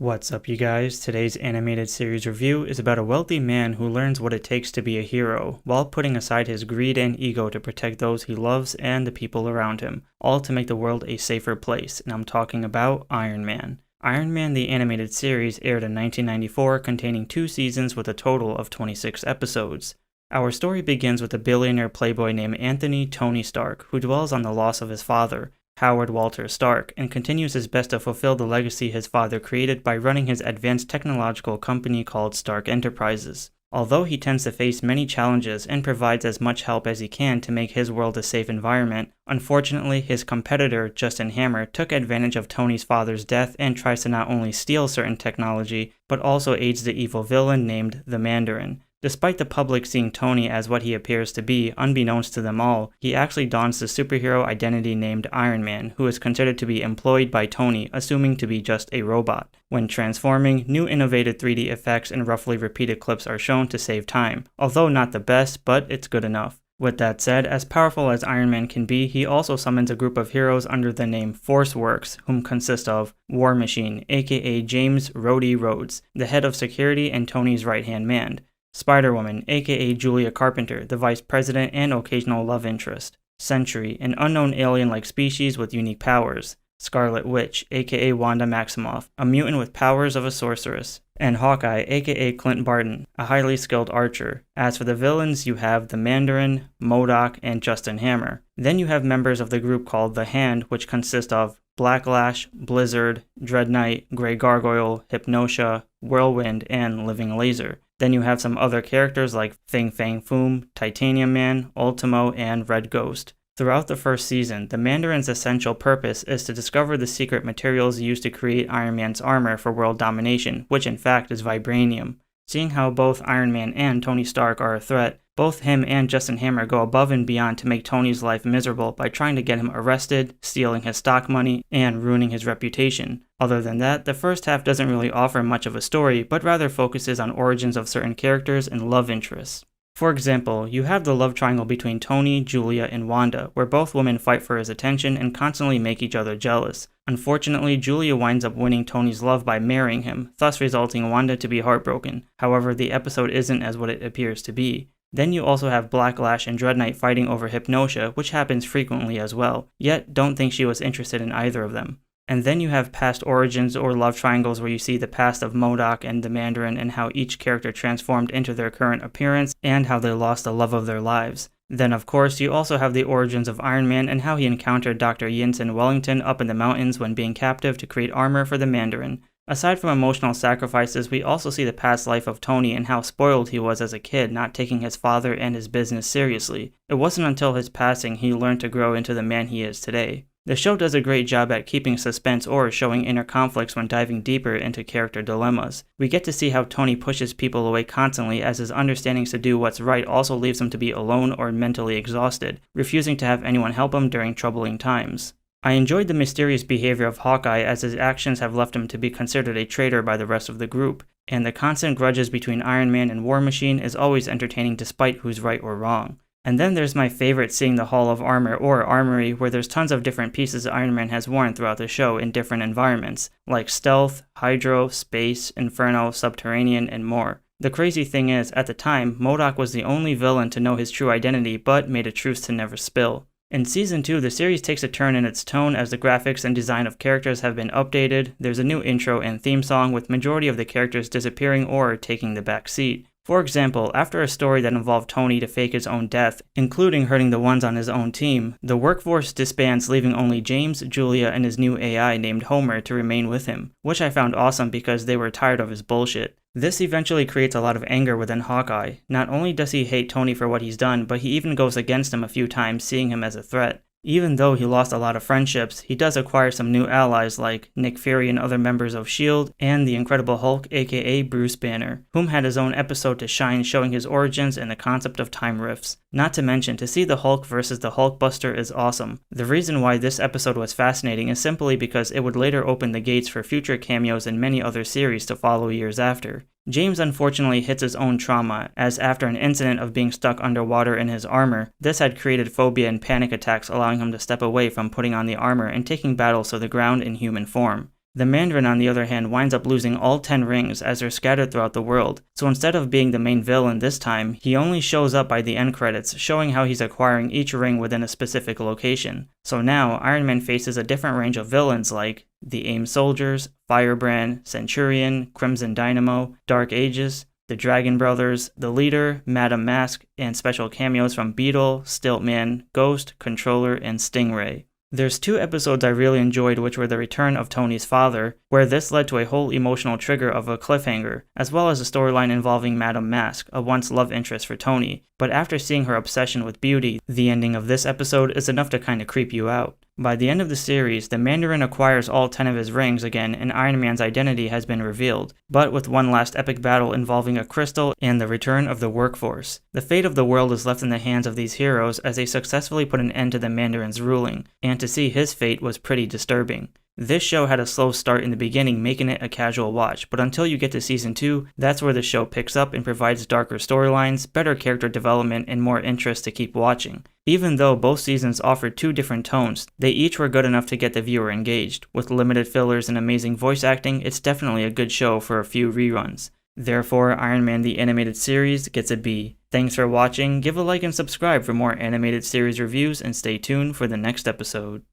What's up, you guys? Today's animated series review is about a wealthy man who learns what it takes to be a hero, while putting aside his greed and ego to protect those he loves and the people around him, all to make the world a safer place, and I'm talking about Iron Man. Iron Man the Animated Series aired in 1994, containing 2 seasons with a total of 26 episodes. Our story begins with a billionaire playboy named Anthony Tony Stark, who dwells on the loss of his father, Howard Walter Stark, and continues his best to fulfill the legacy his father created by running his advanced technological company called Stark Enterprises. Although he tends to face many challenges and provides as much help as he can to make his world a safe environment, unfortunately his competitor, Justin Hammer, took advantage of Tony's father's death and tries to not only steal certain technology, but also aids the evil villain named the Mandarin. Despite the public seeing Tony as what he appears to be, unbeknownst to them all, he actually dons the superhero identity named Iron Man, who is considered to be employed by Tony, assuming to be just a robot. When transforming, new innovative 3D effects and roughly repeated clips are shown to save time, although not the best, but it's good enough. With that said, as powerful as Iron Man can be, he also summons a group of heroes under the name Force Works, whom consist of War Machine, aka James Rhodey Rhodes, the head of security and Tony's right-hand man; Spider-Woman, aka Julia Carpenter, the vice president and occasional love interest; Sentry, an unknown alien-like species with unique powers; Scarlett Witch, aka Wanda Maximoff, a mutant with powers of a sorceress; and Hawkeye, aka Clint Barton, a highly skilled archer. As for the villains, you have the Mandarin, MODOK, and Justin Hammer. Then you have members of the group called the Hand, which consist of Blacklash, Blizzard, Dread Knight, Grey Gargoyle, Hypnotia, Whirlwind, and Living Laser. Then you have some other characters like Fing Fang Foom, Titanium Man, Ultimo, and Red Ghost. Throughout the first season, the Mandarin's essential purpose is to discover the secret materials used to create Iron Man's armor for world domination, which in fact is vibranium. Seeing how both Iron Man and Tony Stark are a threat, both him and Justin Hammer go above and beyond to make Tony's life miserable by trying to get him arrested, stealing his stock money, and ruining his reputation. Other than that, the first half doesn't really offer much of a story, but rather focuses on origins of certain characters and love interests. For example, you have the love triangle between Tony, Julia, and Wanda, where both women fight for his attention and constantly make each other jealous. Unfortunately, Julia winds up winning Tony's love by marrying him, thus resulting Wanda to be heartbroken. However, the episode isn't as what it appears to be. Then you also have Blacklash and Dread Knight fighting over Hypnotia, which happens frequently as well, yet don't think she was interested in either of them. And then you have past origins or love triangles where you see the past of MODOK and the Mandarin and how each character transformed into their current appearance and how they lost the love of their lives. Then of course you also have the origins of Iron Man and how he encountered Dr. Yinsen Wellington up in the mountains when being captive to create armor for the Mandarin. Aside from emotional sacrifices, we also see the past life of Tony and how spoiled he was as a kid, not taking his father and his business seriously. It wasn't until his passing he learned to grow into the man he is today. The show does a great job at keeping suspense or showing inner conflicts when diving deeper into character dilemmas. We get to see how Tony pushes people away constantly as his understandings to do what's right also leaves him to be alone or mentally exhausted, refusing to have anyone help him during troubling times. I enjoyed the mysterious behavior of Hawkeye as his actions have left him to be considered a traitor by the rest of the group, and the constant grudges between Iron Man and War Machine is always entertaining despite who's right or wrong. And then there's my favorite seeing the Hall of Armor or Armory, where there's tons of different pieces Iron Man has worn throughout the show in different environments, like Stealth, Hydro, Space, Inferno, Subterranean, and more. The crazy thing is, at the time, MODOK was the only villain to know his true identity but made a truce to never spill. In Season 2, the series takes a turn in its tone as the graphics and design of characters have been updated. There's a new intro and theme song with majority of the characters disappearing or taking the back seat. For example, after a story that involved Tony to fake his own death, including hurting the ones on his own team, the workforce disbands, leaving only James, Julia, and his new AI named Homer to remain with him, which I found awesome because they were tired of his bullshit. This eventually creates a lot of anger within Hawkeye. Not only does he hate Tony for what he's done, but he even goes against him a few times, seeing him as a threat. Even though he lost a lot of friendships, he does acquire some new allies like Nick Fury and other members of S.H.I.E.L.D. and the Incredible Hulk, aka Bruce Banner, whom had his own episode to shine showing his origins and the concept of time rifts. Not to mention, to see the Hulk versus the Hulkbuster is awesome. The reason why this episode was fascinating is simply because it would later open the gates for future cameos in many other series to follow years after. James unfortunately hits his own trauma, as after an incident of being stuck underwater in his armor, this had created phobia and panic attacks, allowing him to step away from putting on the armor and taking battles to the ground in human form. The Mandarin, on the other hand, winds up losing all 10 rings as they're scattered throughout the world, so instead of being the main villain this time, he only shows up by the end credits, showing how he's acquiring each ring within a specific location. So now, Iron Man faces a different range of villains like the AIM Soldiers, Firebrand, Centurion, Crimson Dynamo, Dark Aegis, the Dragon Brothers, the Leader, Madame Mask, and special cameos from Beetle, Stiltman, Ghost, Controller, and Stingray. There's 2 episodes I really enjoyed, which were the return of Tony's father, where this led to a whole emotional trigger of a cliffhanger, as well as a storyline involving Madame Mask, a once love interest for Tony. But after seeing her obsession with beauty, the ending of this episode is enough to kinda creep you out. By the end of the series, the Mandarin acquires all 10 of his rings again and Iron Man's identity has been revealed, but with one last epic battle involving a crystal and the return of the workforce. The fate of the world is left in the hands of these heroes as they successfully put an end to the Mandarin's ruling, and to see his fate was pretty disturbing. This show had a slow start in the beginning, making it a casual watch, but until you get to season 2, that's where the show picks up and provides darker storylines, better character development, and more interest to keep watching. Even though both seasons offered 2 different tones, they each were good enough to get the viewer engaged. With limited fillers and amazing voice acting, it's definitely a good show for a few reruns. Therefore, Iron Man the Animated Series gets a B. Thanks for watching, give a like and subscribe for more animated series reviews, and stay tuned for the next episode.